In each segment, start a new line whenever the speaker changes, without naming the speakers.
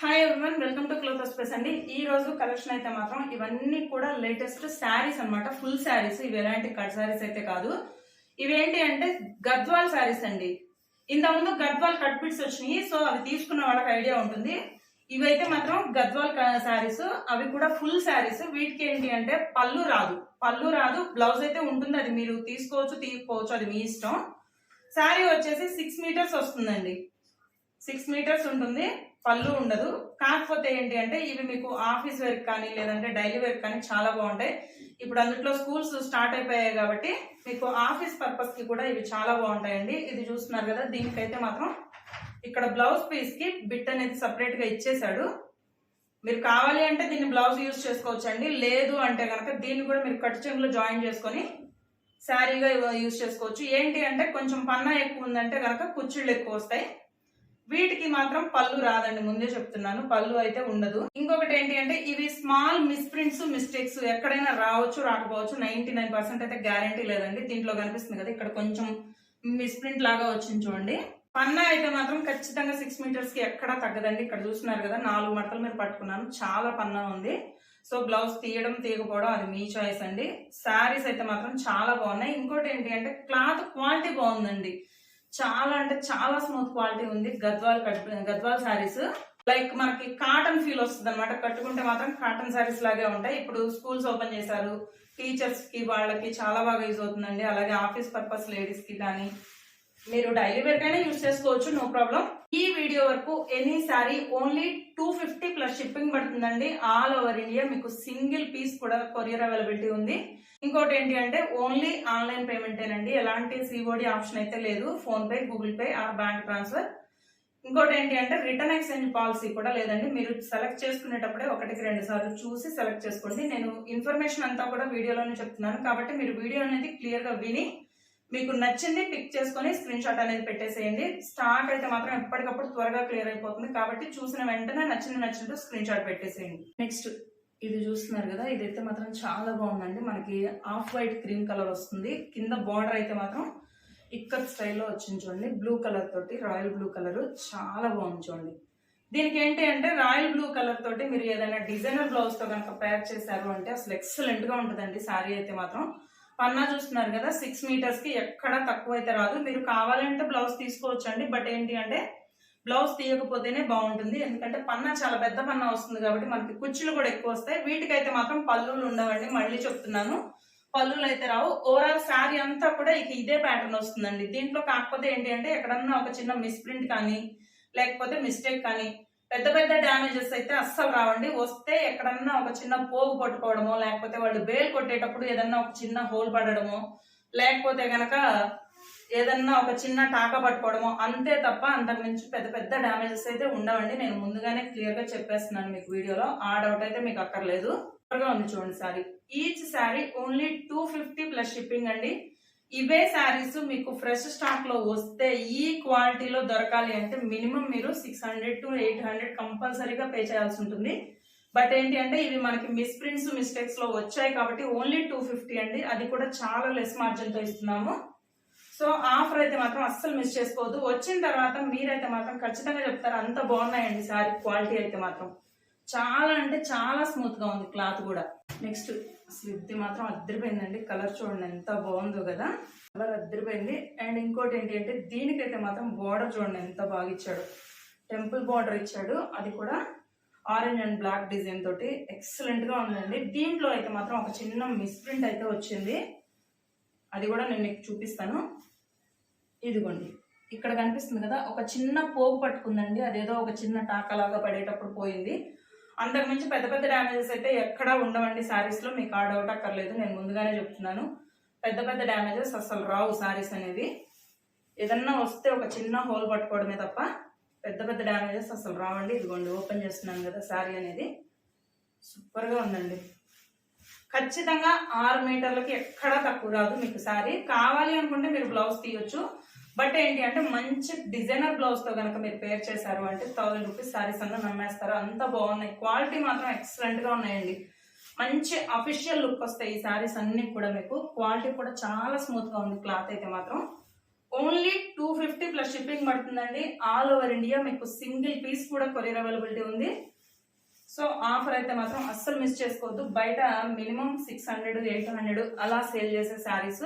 Hi everyone, welcome to cloth space అండి. ఈ రోజు కలెక్షన్ అయితే మాత్రం ఇవన్నీ కూడా లేటెస్ట్ శారీస్ అన్నమాట. ఫుల్ శారీస్. ఇవి ఎలాంటి కట్ శారీస్ అయితే కాదు. ఇవేంటి అంటే గద్వాల్ శారీస్ అండి. ఇంతకుముందు గద్వాల్ కట్ బిట్స్ వచ్చినాయి, సో అవి తీసుకున్న వాళ్ళకి ఐడియా ఉంటుంది. ఇవైతే మాత్రం గద్వాల్ శారీస్, అవి కూడా ఫుల్ శారీస్. వీటికి ఏంటి అంటే పళ్ళు రాదు, బ్లౌజ్ అయితే ఉంటుంది. అది మీరు తీసుకోవచ్చు తీసుకోవచ్చు, అది మీ ఇష్టం. శారీ వచ్చేసి 6 మీటర్స్ వస్తుందండి. 6 మీటర్స్ ఉంటుంది, పళ్ళు ఉండదు. కాకపోతే ఏంటి అంటే ఇవి మీకు ఆఫీస్ వేర్ కానీ లేదంటే డైలీ వేర్ కానీ చాలా బాగుంటాయి. ఇప్పుడు అందులో స్కూల్స్ స్టార్ట్ అయిపోయాయి కాబట్టి మీకు ఆఫీస్ పర్పస్ కి కూడా ఇవి చాలా బాగుంటాయండి. ఇది చూస్తున్నారు కదా, దీనికైతే మాత్రం ఇక్కడ బ్లౌజ్ పీస్ కి బిట్ అనేది సపరేట్ గా ఇచ్చేసాడు. మీరు కావాలి అంటే దీన్ని బ్లౌజ్ యూజ్ చేసుకోవచ్చు అండి. లేదు అంటే కనుక దీన్ని కూడా మీరు కట్ చెంగులో జాయిన్ చేసుకొని శారీగా యూజ్ చేసుకోవచ్చు. ఏంటి అంటే కొంచెం పన్నా ఎక్కువ ఉందంటే కనుక కుచ్చిళ్ళు ఎక్కువ వస్తాయి. వీటికి మాత్రం పళ్ళు రాదండి, ముందే చెప్తున్నాను, పళ్ళు అయితే ఉండదు. ఇంకొకటి ఏంటి అంటే ఇవి స్మాల్ మిస్ప్రింట్స్ మిస్టేక్స్ ఎక్కడైనా రావచ్చు రాకపోవచ్చు. 99% అయితే గ్యారంటీ లేదండి. దీంట్లో కనిపిస్తుంది కదా, ఇక్కడ కొంచెం మిస్ప్రింట్ లాగా వచ్చింది చూడండి. పన్నా అయితే మాత్రం ఖచ్చితంగా 6 మీటర్స్ కి ఎక్కడా తగ్గదండి. ఇక్కడ చూస్తున్నారు కదా, 4 మడతలు మీరు పట్టుకున్నాను, చాలా పన్నా ఉంది. సో బ్లౌజ్ తీయడం తీయకపోవడం అది మీ చాయిస్ అండి. శారీస్ అయితే మాత్రం చాలా బాగున్నాయి. ఇంకోటి ఏంటి అంటే క్లాత్ క్వాలిటీ బాగుందండి. చాలా అంటే చాలా స్మూత్ క్వాలిటీ ఉంది. గద్వాల్ శారీస్ లైక్ మనకి కాటన్ ఫీల్ వస్తుంది అనమాట. కట్టుకుంటే మాత్రం కాటన్ శారీస్ లాగే ఉంటాయి. ఇప్పుడు స్కూల్స్ ఓపెన్ చేశారు, టీచర్స్ కి వాళ్ళకి చాలా బాగా యూజ్ అవుతుందండి. అలాగే ఆఫీస్ పర్పస్ లేడీస్ కి కానీ మీరు డైలీ వేర్ కైనా యూజ్ చేసుకోవచ్చు, నో ప్రాబ్లం. ఈ వీడియో వరకు any sari only 250 plus shipping పడుతుందండి. ఆల్ ఓవర్ ఇండియా మీకు సింగిల్ పీస్ కూడా కొరియర్ అవైలబిలిటీ ఉంది. ఇంకోటి ఏంటి అంటే ఓన్లీ ఆన్లైన్ పేమెంటేనండి. ఎలాంటి సిఓడి ఆప్షన్ అయితే లేదు. Phone pay, Google pay or bank transfer. ఇంకోటి ఏంటి అంటే రిటర్న్ ఎక్స్చేంజ్ పాలసీ కూడా లేదండి. మీరు సెలెక్ట్ చేసుకునేటప్పుడే 1-2 సార్లు చూసి సెలెక్ట్ చేసుకోండి. నేను ఇన్ఫర్మేషన్ అంతా కూడా వీడియోలోనే చెప్తున్నాను కాబట్టి మీరు వీడియో అనేది క్లియర్ గా విని మీకు నచ్చింది పిక్ చేసుకొని స్క్రీన్ షాట్ అనేది పెట్టేసేయండి. స్టాక్ అయితే మాత్రం ఎప్పటికప్పుడు త్వరగా క్లియర్ అయిపోతుంది కాబట్టి చూసిన వెంటనే నచ్చినట్టు స్క్రీన్ షాట్ పెట్టేసేయండి. నెక్స్ట్ ఇది చూస్తున్నారు కదా, ఇదైతే మాత్రం చాలా బాగుందండి. మనకి ఆఫ్ వైట్ క్రీమ్ కలర్ వస్తుంది. కింద బార్డర్ అయితే మాత్రం ఇక్కత్ స్టైల్లో వచ్చింది చూడండి, బ్లూ కలర్ తోటి, రాయల్ బ్లూ కలర్ చాలా బాగుంది చూడండి. దీనికి ఏంటి అంటే రాయల్ బ్లూ కలర్ తోటి మీరు ఏదైనా డిజైనర్ బ్లౌజ్ తో కనుక పేర్ చేశారు అంటే అసలు ఎక్సలెంట్ గా ఉంటుందండి. శారీ అయితే మాత్రం పన్నా చూస్తున్నారు కదా, 6 మీటర్స్ కి ఎక్కడా తక్కువ అయితే రాదు. మీరు కావాలంటే బ్లౌజ్ తీసుకోవచ్చు అండి. బట్ ఏంటి అంటే బ్లౌజ్ తీయకపోతేనే బాగుంటుంది. ఎందుకంటే పన్నా చాలా పెద్ద పన్నా వస్తుంది కాబట్టి మనకి కుచ్చులు కూడా ఎక్కువ వస్తాయి. వీటికైతే మాత్రం పళ్ళులు ఉండవండి, మళ్ళీ చెప్తున్నాను, పళ్ళులు అయితే రావు. ఓవరాల్ శారీ అంతా కూడా ఇదే ప్యాటర్న్ వస్తుందండి. దీంట్లో కాకపోతే ఏంటి అంటే ఎక్కడన్నా ఒక చిన్న మిస్ప్రింట్ కానీ లేకపోతే మిస్టేక్ కానీ పెద్ద పెద్ద డ్యామేజెస్ అయితే అస్సలు రావండి. వస్తే ఎక్కడన్నా ఒక చిన్న పోగు పట్టుకోవడమో లేకపోతే వాళ్ళు బేల్ కొట్టేటప్పుడు ఏదన్నా ఒక చిన్న హోల్ పడడమో లేకపోతే గనక ఏదన్నా ఒక చిన్న టాక పట్టుకోవడమో అంతే తప్ప అంతకు మించి పెద్ద పెద్ద డ్యామేజెస్ అయితే ఉండవండి. నేను ముందుగానే క్లియర్ గా చెప్పేస్తున్నాను మీకు వీడియోలో, ఆ డౌట్ అయితే మీకు అక్కర్లేదు. త్వరగా ఉంది చూడండి sari. Each sari only 250 plus shipping అండి. ఇవే శారీస్ మీకు ఫ్రెష్ స్టాక్ లో వస్తే ఈ క్వాలిటీలో దొరకాలి అంటే మినిమం మీరు 600 to 800 కంపల్సరీగా పే చేయాల్సి ఉంటుంది. బట్ ఏంటి అంటే ఇవి మనకి మిస్ప్రింట్స్ మిస్టేక్స్ లో వచ్చాయి కాబట్టి ఓన్లీ 250 అండి. అది కూడా చాలా లెస్ మార్జిన్ తో ఇస్తున్నాము. సో ఆఫర్ అయితే మాత్రం అస్సలు మిస్ చేసుకోవద్దు. వచ్చిన తర్వాత మీరైతే మాత్రం ఖచ్చితంగా చెప్తారు, అంత బాగున్నాయండి శారీ క్వాలిటీ అయితే మాత్రం. చాలా అంటే చాలా స్మూత్ గా ఉంది క్లాత్ కూడా. నెక్స్ట్ అసలు ఇది మాత్రం అద్దరిపోయిందండి. కలర్ చూడండి ఎంత బాగుందో కదా, కలర్ అద్దరిపోయింది. అండ్ ఇంకోటి ఏంటి అంటే దీనికైతే మాత్రం బార్డర్ చూడండి ఎంత బాగా ఇచ్చాడు, టెంపుల్ బార్డర్ ఇచ్చాడు. అది కూడా ఆరెంజ్ అండ్ బ్లాక్ డిజైన్ తోటి ఎక్సలెంట్ గా ఉందండి. దీంట్లో అయితే మాత్రం ఒక చిన్న మిస్ప్రింట్ అయితే వచ్చింది, అది కూడా నేను మీకు చూపిస్తాను. ఇదిగోండి ఇక్కడ కనిపిస్తుంది కదా, ఒక చిన్న పోగు పట్టుకుందండి. అదేదో ఒక చిన్న టాకలాగా పడేటప్పుడు పోయింది. అంతకు మించి పెద్ద పెద్ద డ్యామేజెస్ అయితే ఎక్కడా ఉండవండి శారీస్ లో, మీకు ఆ డౌట్ అక్కర్లేదు. నేను ముందుగానే చెప్తున్నాను, పెద్ద పెద్ద డ్యామేజెస్ అసలు రావు శారీస్ అనేవి. ఏదన్నా వస్తే ఒక చిన్న హోల్ పట్టుకోవడమే తప్ప పెద్ద పెద్ద డ్యామేజెస్ అసలు రావండి. ఇదిగోండి ఓపెన్ చేస్తున్నాను కదా, శారీ అనేది సూపర్ గా ఉందండి. ఖచ్చితంగా 6 మీటర్లకి ఎక్కడా తక్కువ రాదు మీకు శారీ. కావాలి అనుకుంటే మీరు బ్లౌజ్ తీయొచ్చు. బట్ ఏంటి అంటే మంచి డిజైనర్ బ్లౌజ్ తో కనుక మీరు పేర్ చేశారు అంటే 1000 రూపీస్ శారీస్ అన్న నమ్మేస్తారు, అంత బాగున్నాయి. క్వాలిటీ మాత్రం ఎక్సలెంట్ గా ఉన్నాయండి. మంచి అఫీషియల్ లుక్ వస్తాయి ఈ శారీస్ అన్ని కూడా. మీకు క్వాలిటీ కూడా చాలా స్మూత్ గా ఉంది క్లాత్ అయితే మాత్రం. ఓన్లీ 250 ప్లస్ షిప్పింగ్ పడుతుందండి. ఆల్ ఓవర్ ఇండియా మీకు సింగిల్ పీస్ కూడా కొరియర్ అవైలబిలిటీ ఉంది. సో ఆఫర్ అయితే మాత్రం అస్సలు మిస్ చేసుకోవద్దు. బయట మినిమం 600 800 అలా సేల్ చేసే శారీస్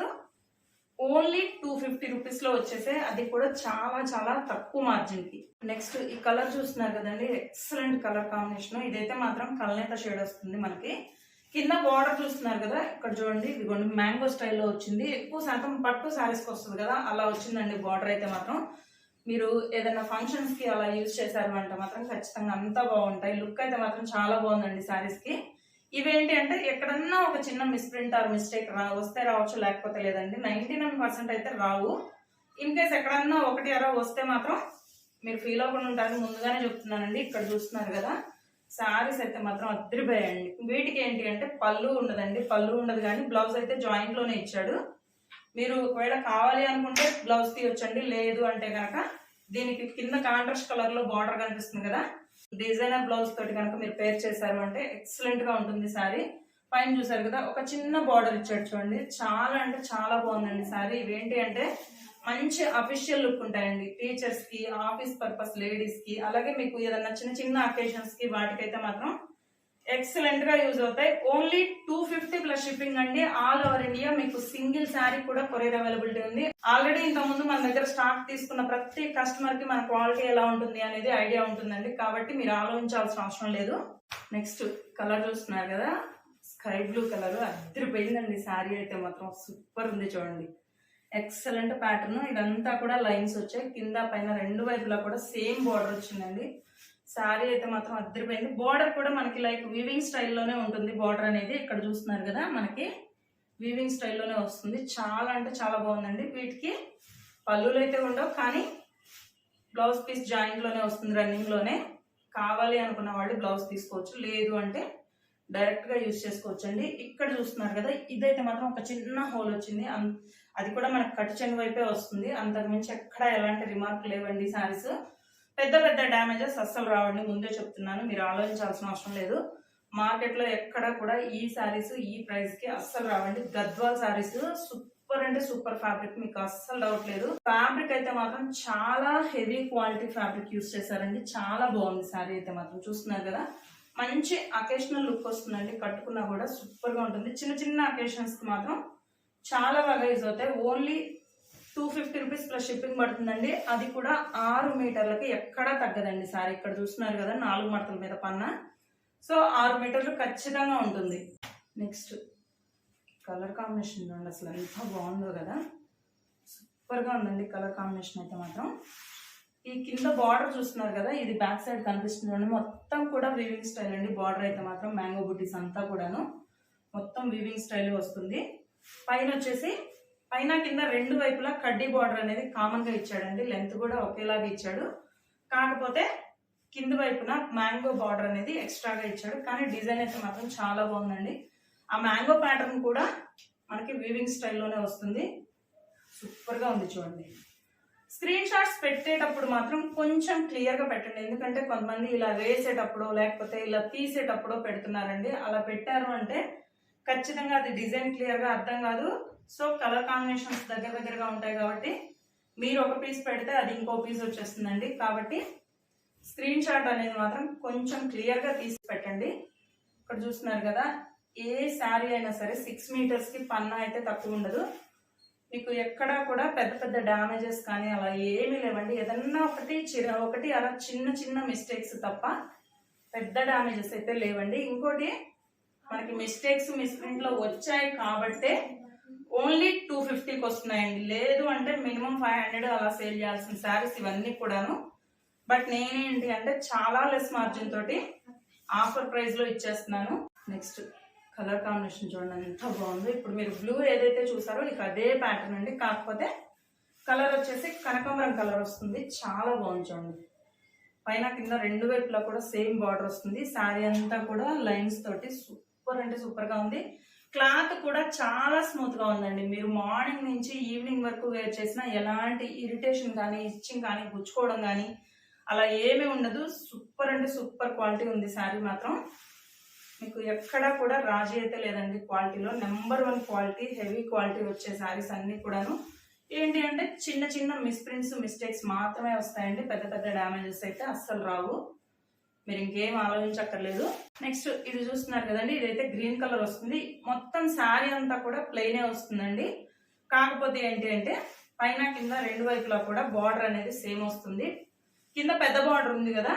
ఓన్లీ 250 రూపీస్ లో వచ్చేసే, అది కూడా చాలా చాలా తక్కువ మార్జిన్ కి. నెక్స్ట్ ఈ కలర్ చూస్తున్నారు కదండి, ఎక్సలెంట్ కలర్ కాంబినేషన్. ఇదైతే మాత్రం కల్నేత షేడ్ వస్తుంది మనకి. కింద బార్డర్ చూస్తున్నారు కదా, ఇక్కడ చూడండి ఇదిగోండి మ్యాంగో స్టైల్లో వచ్చింది. ఎక్కువ శాతం పట్టు శారీస్కి వస్తుంది కదా, అలా వచ్చిందండి బార్డర్ అయితే మాత్రం. మీరు ఏదైనా ఫంక్షన్స్ కి అలా యూజ్ చేశారు అంటే మాత్రం ఖచ్చితంగా అంతా బాగుంటాయి. లుక్ అయితే మాత్రం చాలా బాగుందండి శారీస్ కి. ఇవేంటి అంటే ఎక్కడన్నా ఒక చిన్న మిస్ప్రింట్ ఆర్ మిస్టేక్ వస్తే రావచ్చు, లేకపోతే లేదండి. 99% అయితే రావు. ఇన్ కేస్ ఎక్కడన్నా ఒకటి అలా వస్తే మాత్రం మీరు ఫీల్ అవ్వకుండా ఉంటారని ముందుగానే చెప్తున్నానండి. ఇక్కడ చూస్తున్నారు కదా శారీస్ అయితే మాత్రం అద్దరిపోయాయండి. వీటికి ఏంటి అంటే పళ్ళు ఉండదండి, పళ్ళు ఉండదు కానీ బ్లౌజ్ అయితే జాయింట్ లోనే ఇచ్చాడు. మీరు ఒకవేళ కావాలి అనుకుంటే బ్లౌజ్ తీయొచ్చండి, లేదు అంటే కనుక దీనికి కింద కాంట్రాస్ట్ కలర్ లో బార్డర్ కనిపిస్తుంది కదా, డిజైనర్ బ్లౌజ్ తోటి కనుక మీరు పేర్ చేశారు అంటే ఎక్సలెంట్ గా ఉంటుంది శారీ. పైన చూసారు కదా ఒక చిన్న బార్డర్ ఇచ్చాడు చూడండి, చాలా అంటే చాలా బాగుందండి శారీ. ఇవేంటి అంటే మంచి అఫీషియల్ లుక్ ఉంటాయండి టీచర్స్ కి, ఆఫీస్ పర్పస్ లేడీస్ కి, అలాగే మీకు ఏదైనా చిన్న చిన్న అకేషన్స్ కి వాటికైతే మాత్రం ఎక్సలెంట్ గా యూజ్ అవుతాయి. ఓన్లీ 250 ప్లస్ షిప్పింగ్ అండి. ఆల్ ఓవర్ ఇండియా మీకు సింగిల్ శారీ కూడా కొరియర్ అవైలబిలిటీ ఉంది. ఆల్రెడీ ఇంత ముందు మన దగ్గర స్టాక్ తీసుకున్న ప్రతి కస్టమర్ కి మన క్వాలిటీ ఎలా ఉంటుంది అనేది ఐడియా ఉంటుందండి, కాబట్టి మీరు ఆలోచించాల్సిన అవసరం లేదు. నెక్స్ట్ కలర్ చూస్తున్నారు కదా, స్కై బ్లూ కలర్ అద్దరిపోయిందండి శారీ అయితే మాత్రం. సూపర్ ఉంది చూడండి, ఎక్సలెంట్ ప్యాటర్న్. ఇదంతా కూడా లైన్స్ వచ్చాయి, కింద పైన రెండు వైపులా కూడా సేమ్ బార్డర్ వచ్చిందండి. శారీ అయితే మాత్రం అద్దరిపోయింది. బార్డర్ కూడా మనకి లైక్ వీవింగ్ స్టైల్లోనే ఉంటుంది బార్డర్ అనేది. ఇక్కడ చూస్తున్నారు కదా మనకి వీవింగ్ స్టైల్లోనే వస్తుంది. చాలా అంటే చాలా బాగుందండి. వీటికి పళ్ళులు అయితే ఉండవు, కానీ బ్లౌజ్ పీస్ జాయింట్ లోనే వస్తుంది, రన్నింగ్ లోనే. కావాలి అనుకున్న వాళ్ళు బ్లౌజ్ తీసుకోవచ్చు, లేదు అంటే డైరెక్ట్ గా యూజ్ చేసుకోవచ్చు అండి. ఇక్కడ చూస్తున్నారు కదా, ఇదైతే మాత్రం ఒక చిన్న హోల్ వచ్చింది, అది కూడా మనకు కట్ చెంగు వైపే వస్తుంది. అంతకు మించి ఎక్కడ ఎలాంటి రిమార్క్ లేవండి. శారీస్ పెద్ద పెద్ద డ్యామేజెస్ అస్సలు రావండి, ముందే చెప్తున్నాను, మీరు ఆలోచించాల్సిన అవసరం లేదు. మార్కెట్ లో ఎక్కడ కూడా ఈ శారీస్ ఈ ప్రైస్ కి అస్సలు రావండి. గద్వాల్ శారీస్ సూపర్ అంటే సూపర్ ఫ్యాబ్రిక్, మీకు అస్సలు డౌట్ లేదు. ఫ్యాబ్రిక్ అయితే మాత్రం చాలా హెవీ క్వాలిటీ ఫ్యాబ్రిక్ యూజ్ చేశారండి, చాలా బాగుంది శారీ అయితే మాత్రం. చూస్తున్నారు కదా మంచి అకేషనల్ లుక్ వస్తుందండి, కట్టుకున్నా కూడా సూపర్ గా ఉంటుంది. చిన్న చిన్న అకేషన్స్ కి మాత్రం చాలా బాగా యూజ్ అవుతాయి. ఓన్లీ 250 రూపీస్ ప్లస్ షిప్పింగ్ పడుతుందండి. అది కూడా 6 మీటర్లకి ఎక్కడా తగ్గదండి సారీ. ఇక్కడ చూస్తున్నారు కదా 4 మడతల మీద పన్నా, సో 6 మీటర్లు ఖచ్చితంగా ఉంటుంది. నెక్స్ట్ కలర్ కాంబినేషన్ చూడండి, అసలు ఎంత బాగుందో కదా, సూపర్ గా ఉందండి కలర్ కాంబినేషన్ అయితే మాత్రం. ఈ కింద బార్డర్ చూస్తున్నారు కదా, ఇది బ్యాక్ సైడ్ కనిపిస్తుంది చూడండి, మొత్తం కూడా వీవింగ్ స్టైల్ అండి. బార్డర్ అయితే మాత్రం మ్యాంగో బుటీస్ అంతా కూడాను మొత్తం వీవింగ్ స్టైల్ వస్తుంది. పైన వచ్చేసి పైన కింద రెండు వైపులా కడ్డీ బార్డర్ అనేది కామన్ గా ఇచ్చాడండి, లెంత్ కూడా ఒకేలాగా ఇచ్చాడు. కాకపోతే కింద వైపున మ్యాంగో బార్డర్ అనేది ఎక్స్ట్రాగా ఇచ్చాడు, కానీ డిజైన్ అయితే మాత్రం చాలా బాగుందండి. ఆ మ్యాంగో ప్యాటర్న్ కూడా మనకి వీవింగ్ స్టైల్లోనే వస్తుంది, సూపర్ గా ఉంది చూడండి. స్క్రీన్ షాట్స్ పెట్టేటప్పుడు మాత్రం కొంచెం క్లియర్ గా పెట్టండి, ఎందుకంటే కొంతమంది ఇలా వేసేటప్పుడు లేకపోతే ఇలా తీసేటప్పుడు పెడుతున్నారండి. అలా పెట్టారు అంటే ఖచ్చితంగా అది డిజైన్ క్లియర్ గా అర్థం కాదు. సో కలర్ కాంబినేషన్స్ దగ్గర దగ్గరగా ఉంటాయి కాబట్టి మీరు ఒక పీస్ పెడితే అది ఇంకో పీస్ వచ్చేస్తుందండి. కాబట్టి స్క్రీన్ షాట్ అనేది మాత్రం కొంచెం క్లియర్ గా తీసి పెట్టండి. ఇక్కడ చూస్తున్నారు కదా, ఏ శారీ అయినా సరే 6 మీటర్స్ కి పన్నా అయితే తక్కువ ఉండదు. మీకు ఎక్కడా కూడా పెద్ద పెద్ద డ్యామేజెస్ కానీ అలా ఏమీ లేవండి. ఏదన్నా ఒకటి అలా చిన్న చిన్న మిస్టేక్స్ తప్ప పెద్ద డ్యామేజెస్ అయితే లేవండి. ఇంకోటి మనకి మిస్టేక్స్ మిస్ప్రింట్ లో వచ్చాయి కాబట్టే ఓన్లీ 250కి వస్తున్నాయండి, లేదు అంటే మినిమం 500 అలా సేల్ చేయాల్సిన శారీస్ ఇవన్నీ కూడాను. బట్ నేనేంటి అంటే చాలా లెస్ మార్జిన్ తోటి ఆఫర్ ప్రైస్ లో ఇచ్చేస్తున్నాను. నెక్స్ట్ కలర్ కాంబినేషన్ చూడండి ఎంత బాగుందో. ఇప్పుడు మీరు బ్లూ ఏదైతే చూసారో ఇక అదే ప్యాటర్న్ అండి, కాకపోతే కలర్ వచ్చేసి కనకాంబరం కలర్ వస్తుంది, చాలా బాగుంది చూడండి. పైన కింద రెండు వైపులా కూడా సేమ్ బార్డర్ వస్తుంది. శారీ అంతా కూడా లైన్స్ తోటి సూపర్ అంటే సూపర్ గా ఉంది. క్లాత్ కూడా చాలా స్మూత్ గా ఉందండి. మీరు మార్నింగ్ నుంచి ఈవినింగ్ వరకు వేర్ చేసినా ఎలాంటి ఇరిటేషన్ కానీ ఇచ్చింగ్ కానీ గుచ్చుకోవడం కానీ అలా ఏమీ ఉండదు. సూపర్ అంటే సూపర్ క్వాలిటీ ఉంది శారీ మాత్రం. మీకు ఎక్కడా కూడా రాజీ అయితే లేదండి క్వాలిటీలో. నెంబర్ 1 క్వాలిటీ, హెవీ క్వాలిటీ వచ్చే శారీస్ అన్ని కూడాను ఏంటి అంటే చిన్న చిన్న మిస్ప్రింట్స్ మిస్టేక్స్ మాత్రమే వస్తాయండి, పెద్ద పెద్ద డ్యామేజెస్ అయితే అస్సలు రావు. మీరు ఇంకేం ఆలోచించక్కర్లేదు. నెక్స్ట్ ఇది చూస్తున్నారు కదండి, ఇదైతే గ్రీన్ కలర్ వస్తుంది. మొత్తం శారీ అంతా కూడా ప్లెయినే వస్తుందండి. కాకపోతే ఏంటి అంటే పైన కింద రెండు వైపులా కూడా బార్డర్ అనేది సేమ్ వస్తుంది. కింద పెద్ద బార్డర్ ఉంది కదా,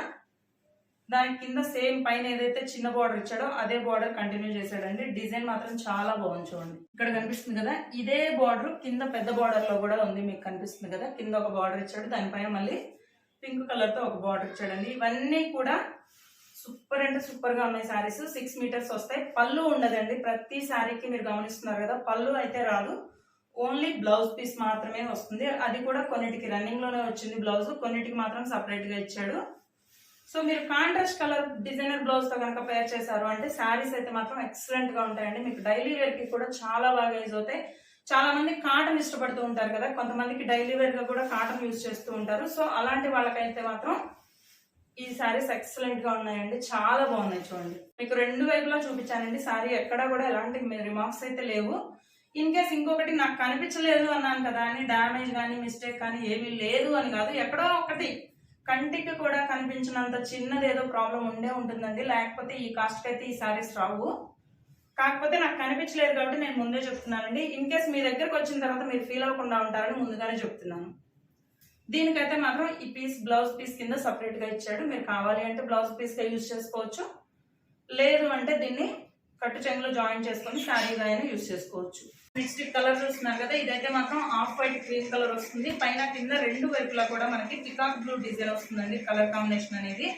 దాని కింద సేమ్ పైన ఏదైతే చిన్న బార్డర్ ఇచ్చాడో అదే బార్డర్ కంటిన్యూ చేశాడండి. డిజైన్ మాత్రం చాలా బాగుంది చూడండి. ఇక్కడ కనిపిస్తుంది కదా, ఇదే బార్డర్ కింద పెద్ద బార్డర్ లో కూడా ఉంది, మీకు కనిపిస్తుంది కదా. కింద ఒక బార్డర్ ఇచ్చాడు, దానిపైన మళ్ళీ పింక్ కలర్ తో ఒక బార్డర్ ఇచ్చాడండి. ఇవన్నీ కూడా సూపర్ అంటే సూపర్ గా ఉన్నాయి శారీస్. 6 మీటర్స్ వస్తాయి. పళ్ళు ఉండదండి, ప్రతి శారీకి మీరు గమనిస్తున్నారు కదా, పళ్ళు అయితే రాదు. ఓన్లీ బ్లౌజ్ పీస్ మాత్రమే వస్తుంది. అది కూడా కొన్నిటికి రన్నింగ్ లోనే వచ్చింది బ్లౌజ్, కొన్నిటికి మాత్రం సపరేట్ గా ఇచ్చాడు. సో మీరు కాంట్రాస్ట్ కలర్ డిజైనర్ బ్లౌజ్ తో కనుక పేర్ చేశారు అంటే శారీస్ అయితే మాత్రం ఎక్సలెంట్ గా ఉంటాయండి. మీకు డైలీ వేర్ కి కూడా చాలా బాగా యూజ్ అవుతాయి. చాలా మంది కాటన్ ఇష్టపడుతూ ఉంటారు కదా, కొంతమందికి డైలీ వేర్ గా కూడా కాటన్ యూజ్ చేస్తూ ఉంటారు. సో అలాంటి వాళ్ళకైతే మాత్రం ఈ శారీస్ ఎక్సలెంట్ గా ఉన్నాయండి, చాలా బాగున్నాయి చూడండి. మీకు రెండు వైపులా చూపించానండి శారీ, ఎక్కడా కూడా ఎలాంటి రిమార్క్స్ అయితే లేవు. ఇన్ కేస్ ఇంకొకటి నాకు కనిపించలేదు అన్నాను కదా అని డ్యామేజ్ కానీ మిస్టేక్ కానీ ఏమీ లేదు అని కాదు, ఎక్కడో ఒకటి కంటికి కూడా కనిపించినంత చిన్నది ఏదో ప్రాబ్లం ఉండే ఉంటుందండి, లేకపోతే ఈ కాస్ట్ అయితే ఈ శారీస్ రావు. కాకపోతే నాకు కనిపించలేదు కాబట్టి నేను ముందే చెప్తున్నానండి. ఇన్ కేస్ మీ దగ్గరకు వచ్చిన తర్వాత మీరు ఫీల్ అవ్వకుండా ఉంటారని ముందుగానే చెప్తున్నాను. దీనికైతే మాత్రం ఈ పీస్ బ్లౌజ్ పీస్ కింద సపరేట్ గా ఇచ్చాడు. మీరు కావాలి అంటే బ్లౌజ్ పీస్ గా యూజ్ చేసుకోవచ్చు, లేదు అంటే దీన్ని కట్టు చెంగులో జాయిన్ చేసుకొని శారీగా అయినా యూజ్ చేసుకోవచ్చు. నెక్స్ట్ కలర్ చూస్తున్నారు కదా, ఇదైతే మాత్రం ఆఫ్ వైట్ క్రీమ్ కలర్ వస్తుంది. పైన కింద రెండు వైపులా కూడా మనకి పికాక్ బ్లూ డిజైన్ వస్తుందండి. కలర్ కాంబినేషన్ అనేది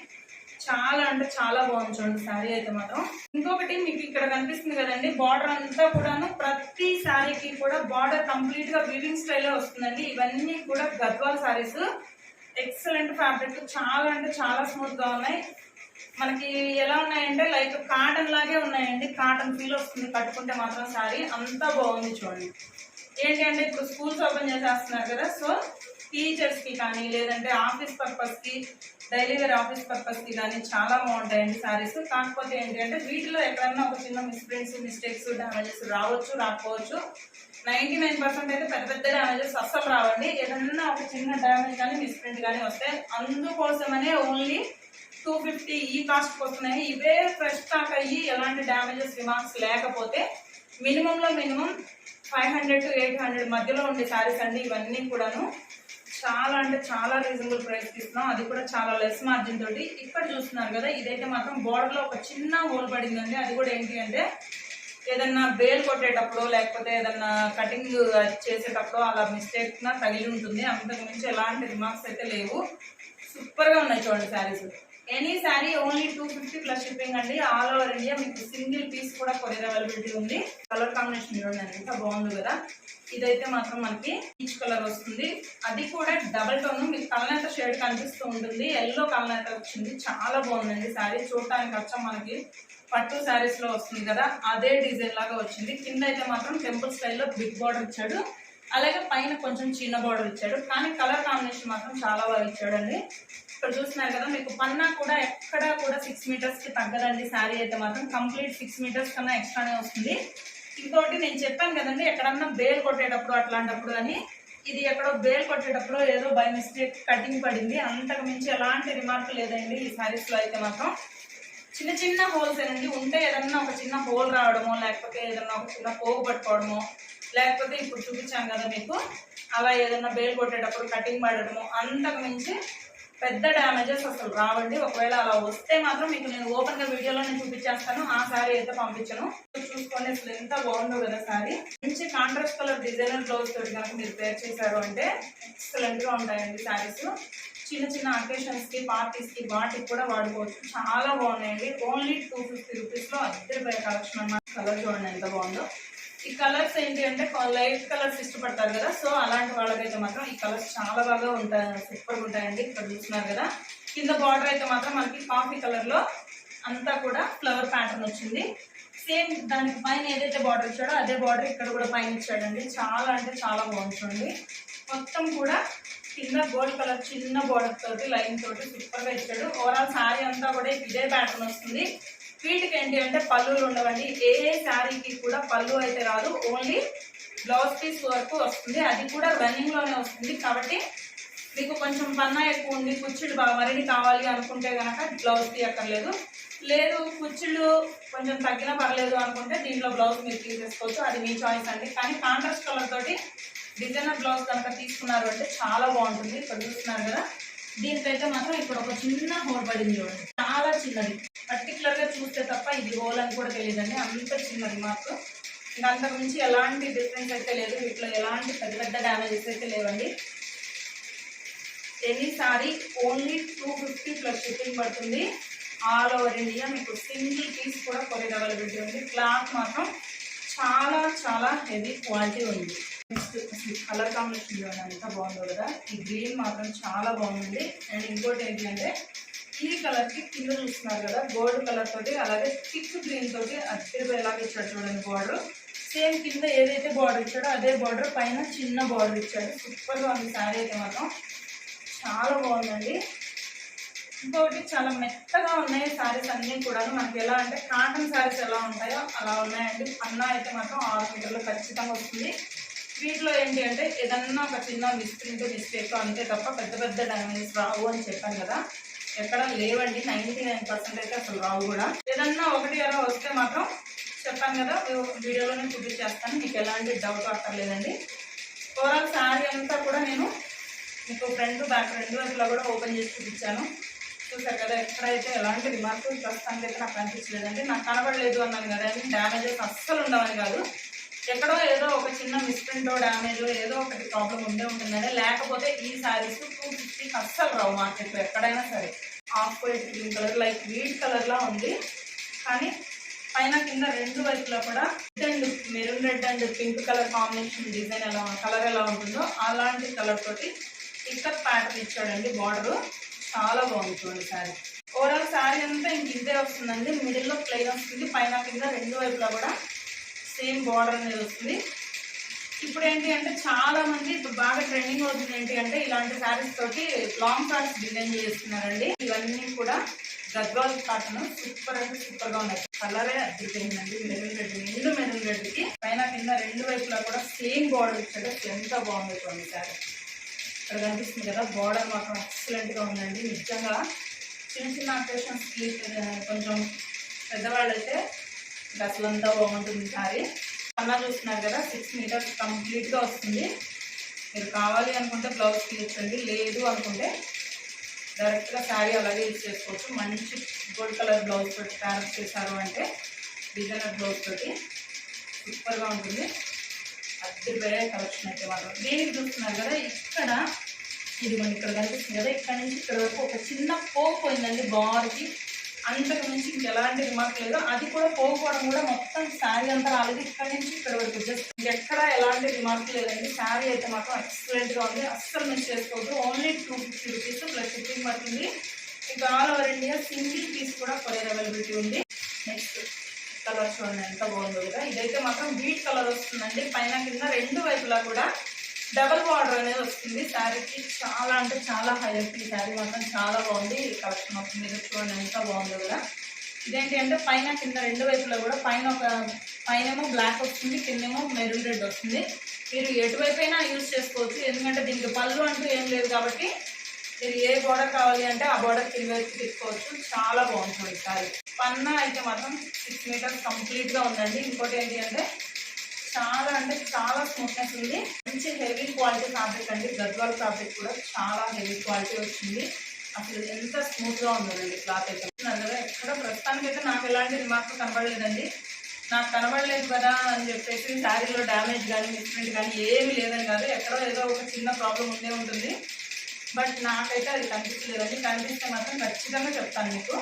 చాలా అంటే చాలా బాగుంది చూడండి శారీ అయితే మాత్రం. ఇంకొకటి మీకు ఇక్కడ కనిపిస్తుంది కదండి, బార్డర్ అంతా కూడాను ప్రతి శారీకి కూడా బార్డర్ కంప్లీట్ గా వీవింగ్ స్టైల్లో వస్తుందండి. ఇవన్నీ కూడా గద్వాల్ శారీస్, ఎక్సలెంట్ ఫ్యాబ్రిక్, చాలా అంటే చాలా స్మూత్ గా ఉన్నాయి. మనకి ఎలా ఉన్నాయంటే లైక్ కాటన్ లాగే ఉన్నాయండి, కాటన్ ఫీల్ వస్తుంది కట్టుకుంటే మాత్రం శారీ. అంతా బాగుంది చూడండి. ఏంటి అంటే ఇప్పుడు స్కూల్స్ ఓపెన్ చేసేస్తున్నారు కదా, సో టీచర్స్ కి కానీ లేదంటే ఆఫీస్ పర్పస్ కి, డైలీ వేర్ ఆఫీస్ పర్పస్ కి కానీ చాలా బాగుంటాయండి శారీస్. కాకపోతే ఏంటి అంటే వీటిలో ఎక్కడన్నా ఒక చిన్న మిస్ప్రింట్స్ మిస్టేక్స్ డ్యామేజెస్ రావచ్చు, రాకపోవచ్చు. 99% అయితే పెద్ద పెద్ద డ్యామేజెస్ అస్సలు రావండి. ఏదన్నా ఒక చిన్న డ్యామేజ్ కానీ మిస్ప్రింట్ కానీ వస్తే అందుకోసమనే ఓన్లీ 250 ఈ కాస్ట్ వస్తున్నాయి. ఇవే ఫ్రెష్ స్టాక్ అయ్యి ఎలాంటి డ్యామేజెస్ రిమార్క్స్ లేకపోతే మినిమం లో మినిమం 500 to 800 మధ్యలో ఉండే శారీస్ అండి. ఇవన్నీ కూడాను చాలా అంటే చాలా రీజనబుల్ ప్రైస్ ఇస్తున్నాం, అది కూడా చాలా లెస్ మార్జిన్ తోటి. ఇక్కడ చూస్తున్నారు కదా, ఇదైతే మాత్రం బోర్డర్ లో ఒక చిన్న హోల్ పడిందండి. అది కూడా ఏంటి అంటే ఏదన్నా బేల్ కొట్టేటప్పుడు లేకపోతే ఏదన్నా కటింగ్ చేసేటప్పుడు అలా మిస్టేక్ గా తగిలి ఉంటుంది. అంతకు మించి ఎలాంటి రిమార్క్స్ అయితే లేవు. సూపర్ గా ఉన్నాయి చూడండి saris. Any sari only 250 plus shipping అండి, ఆల్ ఓవర్ ఇండియా. మీకు సింగిల్ పీస్ కూడా కొరియర్ అవైలబిలిటీ ఉంది. కలర్ కాంబినేషన్ చూడండి ఎంత బాగుంది కదా. ఇదైతే మాత్రం మనకి పీచ్ కలర్ వస్తుంది, అది కూడా డబల్ టోన్. మీకు కలనేత షేడ్ కనిపిస్తూ ఉంటుంది, ఎల్లో కలనేత వచ్చింది. చాలా బాగుందండి శారీ, చూడటానికి వచ్చాం మనకి పట్టు శారీస్ లో వస్తుంది కదా అదే డిజైన్ లాగా వచ్చింది. కింద అయితే మాత్రం టెంపుల్ స్టైల్లో బిగ్ బార్డర్ ఇచ్చాడు, అలాగే పైన కొంచెం చిన్న బార్డర్ ఇచ్చాడు. కానీ కలర్ కాంబినేషన్ మాత్రం చాలా బాగా ఇచ్చాడండి. ఇక్కడ చూస్తున్నారు కదా, మీకు పన్నా కూడా ఎక్కడా కూడా 6 మీటర్స్ కి తగ్గదండి. శారీ అయితే మాత్రం కంప్లీట్ 6 మీటర్స్ కన్నా ఎక్స్ట్రానే వస్తుంది. ఇంకోటి నేను చెప్పాను కదండి, ఎక్కడన్నా బేల్ కొట్టేటప్పుడు అట్లాంటప్పుడు అని, ఇది ఎక్కడో బేల్ కొట్టేటప్పుడు ఏదో బై మిస్టేక్ కటింగ్ పడింది, అంతకు మించి ఎలాంటి రిమార్క్ లేదండి ఈ శారీస్ లో. అయితే మాత్రం చిన్న చిన్న హోల్స్ ఏనండి ఉంటే, ఏదన్నా ఒక చిన్న హోల్ రావడమో లేకపోతే ఏదన్నా ఒక చిన్న పోగు పట్టుకోవడమో, లేకపోతే ఇప్పుడు చూపించాను కదా మీకు అలా ఏదన్నా బేల్ కొట్టేటప్పుడు కటింగ్ పడడము, అంతకు మించి పెద్ద డ్యామేజెస్ అసలు రావండి. ఒకవేళ అలా వస్తే మాత్రం మీకు నేను ఓపెన్ గా వీడియోలో నేను చూపించేస్తాను. ఆ శారీ అయితే పంపించను. చూసుకోండి అసలు ఎంత బాగుందో కదా శారీ. మంచి కాంట్రాస్ట్ కలర్ డిజైనర్ బ్లౌజ్ తోటి కనుక మీరు పేర్ చేశారు అంటే ఎక్సలెంట్ గా ఉంటాయండి శారీస్. చిన్న చిన్న అకేషన్స్ కి, పార్టీస్ కి, వాటికి కూడా వాడుకోవచ్చు. చాలా బాగున్నాయండి. ఓన్లీ 250 రూపీస్ లో అద్దరిపోయే కలెక్షన్ అన్నమాట. కలర్ చూడండి ఎంత బాగుందో. ఈ కలర్స్ ఏంటి అంటే లైట్ కలర్స్ ఇష్టపడతారు కదా, సో అలాంటి వాళ్ళకైతే మాత్రం ఈ కలర్స్ చాలా బాగా ఉంటాయి, సూపర్ ఉంటాయండి. ఇక్కడ చూస్తున్నారు కదా, కింద బార్డర్ అయితే మాత్రం మనకి కాఫీ కలర్ లో అంతా కూడా ఫ్లవర్ ప్యాటర్న్ వచ్చింది. సేమ్ దానికి పైన ఏదైతే బార్డర్ ఇచ్చాడో అదే బార్డర్ ఇక్కడ కూడా పైన ఇచ్చాడండి. చాలా అంటే చాలా బాగుంటుంది. మొత్తం కూడా కింద గోల్డ్ కలర్ చిన్న బార్డర్ తోటి లైన్ తోటి సూపర్ గా ఇచ్చాడు. ఓవరాల్ శారీ అంతా కూడా ఇదే ప్యాటర్న్ వస్తుంది. వీటికి ఏంటి అంటే పళ్ళులు ఉండవండి. ఏ శారీకి కూడా పళ్ళు అయితే రాదు, ఓన్లీ బ్లౌజ్ పీస్ వరకు వస్తుంది, అది కూడా రన్నింగ్ లోనే వస్తుంది. కాబట్టి మీకు కొంచెం పన్నా ఎక్కువ ఉంది, కుచ్చిళ్ళు బాగా మరిన్ని కావాలి అనుకుంటే కనుక బ్లౌజ్ తీయక్కర్లేదు. లేదు కుచ్చిళ్ళు కొంచెం తగ్గినా పర్లేదు అనుకుంటే దీంట్లో బ్లౌజ్ మీరు తీసేసుకోవచ్చు, అది మీ చాయిస్ అండి. కానీ కాంట్రాస్ట్ కలర్ తోటి డిజైనర్ బ్లౌజ్ కనుక తీసుకున్నారు అంటే చాలా బాగుంటుంది. ఇక్కడ చూస్తున్నారు కదా, దీనికైతే మాత్రం ఇక్కడ ఒక చిన్న హోల్ పడింది చూడండి, చాలా చిన్నది. పర్టికులర్ గా చూస్తే తప్ప ఇది హోల్ అని కూడా తెలియదండి, అంత చిన్నది మాకు. ఇంకా అంతకు మించి ఎలాంటి డిఫరెన్స్ అయితే లేదు, వీటిలో ఎలాంటి పెద్ద పెద్ద డ్యామేజెస్ అయితే లేవండి. Any sorry only 250 plus shipping పడుతుంది. ఆల్ ఓవర్ ఇండియా మీకు సింగిల్ పీస్ కూడా కొరియర్ అవైలబిలిటీ ఉంది. క్లాత్ మాత్రం చాలా చాలా హెవీ క్వాలిటీ ఉంది. నెక్స్ట్ కలర్ కాంబినేషన్ చూడండి ఎంత బాగుందో కదా, ఈ గ్రీన్ మాత్రం చాలా బాగుంది. అండ్ ఇంకోటి ఏంటి అంటే ఈ కలర్ కి కింద చూస్తున్నారు కదా గోల్డ్ కలర్ తోటి, అలాగే థిక్ గ్రీన్ తోటి ఎలాగే ఇచ్చాడు చూడండి బార్డర్. సేమ్ కింద ఏదైతే బార్డర్ ఇచ్చాడో అదే బార్డర్ పైన చిన్న బార్డర్ ఇచ్చాడు. సూపర్ గా ఉంది శారీ అయితే మాత్రం, చాలా బాగుందండి. ఇంకొకటి చాలా మెత్తగా ఉన్నాయి శారీస్ అన్నీ కూడా. మనకి ఎలా అంటే కాటన్ శారీస్ ఎలా ఉంటాయో అలా ఉన్నాయండి. పన్నా అయితే మాత్రం 6 మీటర్లు ఖచ్చితంగా వస్తుంది. వీటిలో ఏంటి అంటే ఏదన్నా ఒక చిన్న మిస్టేక్ అంతే తప్ప పెద్ద పెద్ద డ్యామేజెస్ రావు అని చెప్పాను కదా, ఎక్కడ లేవండి. 99% అయితే అసలు రావు కూడా. ఏదన్నా ఒకటి అలా వస్తే మాత్రం చెప్పాను కదా వీడియోలోనే చూపించేస్తాను, మీకు ఎలాంటి డౌట్ అక్కర్లేదండి. ఓవరాల్ శారీ అంతా కూడా నేను మీకు ఫ్రంట్ బ్యాక్ రెండు వైపులా కూడా ఓపెన్ చేసి చూపించాను. చూసారు కదా, ఎక్కడైతే ఎలాంటి రిమార్క్ ప్రస్తుతానికి అయితే నాకు కనిపించలేదండి. నాకు కనబడలేదు అన్నాను కదా, డ్యామేజెస్ అస్సలు ఉండవని కాదు, ఎక్కడో ఏదో ఒక చిన్న మిస్ప్రింటో డ్యామేజ్ ఏదో ఒకటి ప్రాబ్లం ఉండే ఉంటుందండి. లేకపోతే ఈ శారీస్ 250కి అస్సలు రావు మార్కెట్లో ఎక్కడైనా సరే. Off white green colour like wheat colour లా ఉంది, కానీ పైన కింద రెండు వైపులా కూడా red and maroon red and pink colour combination design colour ఎలా ఉంటుందో అలాంటి కలర్ తోటి ఇక్కడ ప్యాటర్న్ ఇచ్చాడండి బార్డర్. చాలా బాగుంది చూడండి శారీ. ఓవరాల్ శారీ అంతా ఇంక ఇంతే వస్తుందండి, మిడిల్లో ప్లెయిన్ వస్తుంది, పైన కింద రెండు వైపులా కూడా సేమ్ బార్డర్ అనేది వస్తుంది. ఇప్పుడు ఏంటి అంటే చాలా మంది ఇప్పుడు బాగా ట్రెండింగ్ అవుతుంది ఏంటి అంటే ఇలాంటి శారీస్ తోటి లాంగ్ ఫ్రాక్స్ డిజైన్ చేస్తున్నారండి. ఇవన్నీ కూడా గద్వాల్ కాటన్ సూపర్ అంటే సూపర్ గా ఉన్నాయి. కలరే అద్దరిపోయిందండి, మెరూన్ రెడ్ నిండు మెరూన్ రెడ్ కి పైన కింద రెండు వైపులా కూడా సేమ్ బార్డర్ ఇచ్చాడు. ఎంత బాగుంది చూడండి శారీ. ఇక్కడ కనిపిస్తుంది కదా బార్డర్ మాత్రం ఎక్సలెంట్ గా ఉందండి. నిజంగా చిన్న చిన్న అకేషన్స్ కి కొంచెం పెద్దవాళ్ళు అయితే అసలు అంతా బాగుంటుంది శారీ. అన్నా చూస్తున్నారు కదా 6 మీటర్స్ కంప్లీట్ గా వస్తుంది. మీరు కావాలి అనుకుంటే బ్లౌజ్ తీయచ్చండి, లేదు అనుకుంటే డైరెక్ట్ గా శారీ అలాగే యూజ్ చేసుకోవచ్చు. మంచి గోల్డ్ కలర్ బ్లౌజ్ తోటి తయారు చేశారు అంటే డిజైనర్ బ్లౌజ్ తోటి సూపర్ గా ఉంటుంది. అద్దరిపోయే కలెక్షన్ అయితే మాత్రం. దీనికి చూస్తున్నారు కదా ఇక్కడ ఇది మనకి ఇక్కడ కనిపిస్తుంది కదా, ఇక్కడ నుంచి ఇక్కడ వరకు ఒక చిన్న పోగు పోయిందండి బార్కి, అంతకు మించి ఇంకెలాంటి రిమార్క్ లేదు. అది కూడా పోకపోవడం కూడా మొత్తం శారీ అంతా రాలేదు, ఇక్కడ నుంచి ఇక్కడ వరకు జస్ట్ ఇంకెక్కడ ఎలాంటి రిమార్క్ లేదండి. శారీ అయితే మాత్రం ఎక్సలెంట్ గా ఉంది, అస్సలు మిస్ చేసుకోవద్దు. ఓన్లీ 250 రూపీస్ ప్లస్ షిప్పింగ్ పడుతుంది. ఇంకా all over India single piece కూడా కొరియర్ అవైలబిలిటీ ఉంది. నెక్స్ట్ కలర్ చూడండి ఎంత బాగుందో కదా, ఇదైతే మాత్రం వీట్ కలర్ వస్తుందండి. పైన కింద రెండు వైపులా కూడా డబల్ బార్డర్ అనేది వస్తుంది శారీకి. చాలా అంటే చాలా హైలైట్. ఈ శారీ మాత్రం చాలా బాగుంది. కలెక్షన్ వస్తుంది ఇది చూడండి ఎంత బాగుందో కదా. ఇదేంటి అంటే పైన కింద రెండు వైపులా కూడా పైనేమో బ్లాక్ వస్తుంది, కిందేమో మెరూన్ రెడ్ వస్తుంది. మీరు ఎటువైపు అయినా యూజ్ చేసుకోవచ్చు, ఎందుకంటే దీనికి పళ్ళు అంటూ ఏం లేదు కాబట్టి మీరు ఏ బార్డర్ కావాలి అంటే ఆ బార్డర్ కింద వైపు తీసుకోవచ్చు. చాలా బాగుంటుంది శారీ. పన్నా అయితే మాత్రం 6 మీటర్స్ కంప్లీట్ గా ఉందండి. ఇంకోటి ఏంటి అంటే చాలా అంటే చాలా స్మూత్నెస్ ఉంది, మంచి హెవీ క్వాలిటీ ఫ్యాబ్రిక్ అండి. గద్వాల్ ఫ్యాబ్రిక్ కూడా చాలా హెవీ క్వాలిటీ వచ్చింది. అసలు ఎంత స్మూత్ గా ఉందండి క్లాత్ అయితే. ఎక్కడ ప్రస్తుతానికి అయితే నాకు ఎలాంటి రిమార్క్ కనబడలేదండి. నాకు కనబడలేదు కదా అని చెప్పేసి శారీలో డ్యామేజ్ కానీ మిస్ప్రింట్ కానీ ఏమీ లేదని కాదు, ఎక్కడో ఏదో ఒక చిన్న ప్రాబ్లం ఉండే ఉంటుంది. బట్ నాకైతే అది కనిపించలేదండి. కనిపిస్తే మాత్రం ఖచ్చితంగా చెప్తాను మీకు.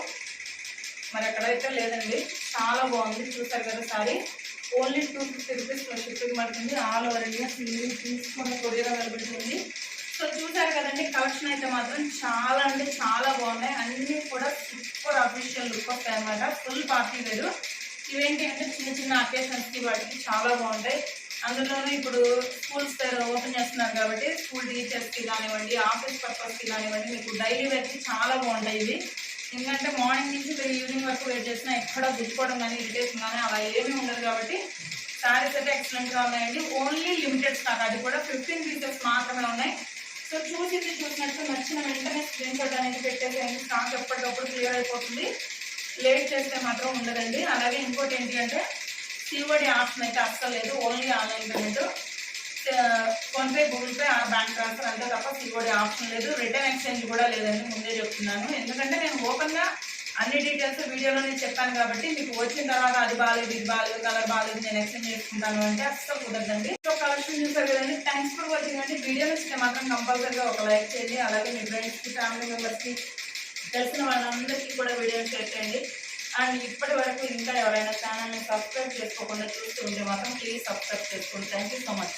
మరి ఎక్కడైతే లేదండి, చాలా బాగుంది. చూసారు కదా శారీ. ఓన్లీ 250 రూపీస్ షిప్పింగ్ పడుతుంది. All over India single piece మన కొరియర్ అవైలబిలిటీ ఉంది. సో చూసారు కదండి, కలెక్షన్ అయితే మాత్రం చాలా అంటే చాలా బాగున్నాయి. అన్నీ కూడా సూపర్ అఫీషియల్ లుక్ వస్తాయి అన్నమాట. ఫుల్ పార్టీ వేరు. ఇవేంటి అంటే చిన్న చిన్న అకేషన్స్కి వాటికి చాలా బాగుంటాయి. అందులోనూ ఇప్పుడు స్కూల్స్ ఓపెన్ చేస్తున్నారు కాబట్టి స్కూల్ టీచర్స్కి కానివ్వండి, ఆఫీస్ పర్పస్కి కానివ్వండి, మీకు డైలీ వేర్కి చాలా బాగుంటాయి ఇవి. ఎందుకంటే మార్నింగ్ నుంచి మీరు ఈవినింగ్ వరకు వెయిట్ చేసినా ఎక్కడ గుచ్చుకోవడం కానీ ఇరిటేషన్ కానీ అలా ఏమీ ఉండదు కాబట్టి శారీస్ అయితే ఎక్సలెంట్ గా ఉన్నాయండి. ఓన్లీ లిమిటెడ్ స్టాక్, అది కూడా 15 పీసెస్ మాత్రమే ఉన్నాయి. సో చూసినట్టు నచ్చిన వెంటనే స్క్రీన్ షాట్ అనేది పెట్టేసేయండి. స్టాక్ ఎప్పటికప్పుడు క్లియర్ అయిపోతుంది, లేట్ చేస్తే మాత్రం ఉండదండి. అలాగే ఇంకోటి ఏంటి అంటే సిఓడి ఆప్షన్ అయితే అస్సలు లేదు, only online payment, PhonePe, Google pay, bank transfer అంతే తప్ప సిఓడి ఆప్షన్ లేదు. రిటర్న్ ఎక్స్చేంజ్ కూడా లేదండి, ముందే చెప్తున్నాను. ఎందుకంటే నేను ఓపెన్ గా అన్ని డీటెయిల్స్ వీడియోలో నేను చెప్పాను కాబట్టి మీకు వచ్చిన తర్వాత అది బాగాలేదు, ఇది బాగాలేదు, కలర్ బాగాలేదు, నేను ఎక్స్చేంజ్ చేసుకుంటాను అంటే అస్సలు కుదరదండి. సో కలెక్షన్ చూసారు కదండి. థ్యాంక్స్ ఫర్ వాచింగ్ అండి. వీడియో నచ్చితే మాత్రం కంపల్సరీగా ఒక లైక్ చేయండి. అలాగే మీ ఫ్రెండ్స్ కి, ఫ్యామిలీ మెంబర్స్ కి, తెలిసిన వాళ్ళందరికీ కూడా వీడియో షేర్ చేయండి. అండ్ ఇప్పటి వరకు ఇంకా ఎవరైనా ఛానల్ని సబ్స్క్రైబ్ చేసుకోకుండా చూస్తూ ఉంటే మాత్రం ప్లీజ్ సబ్స్క్రైబ్ చేసుకోండి. Thank you so much.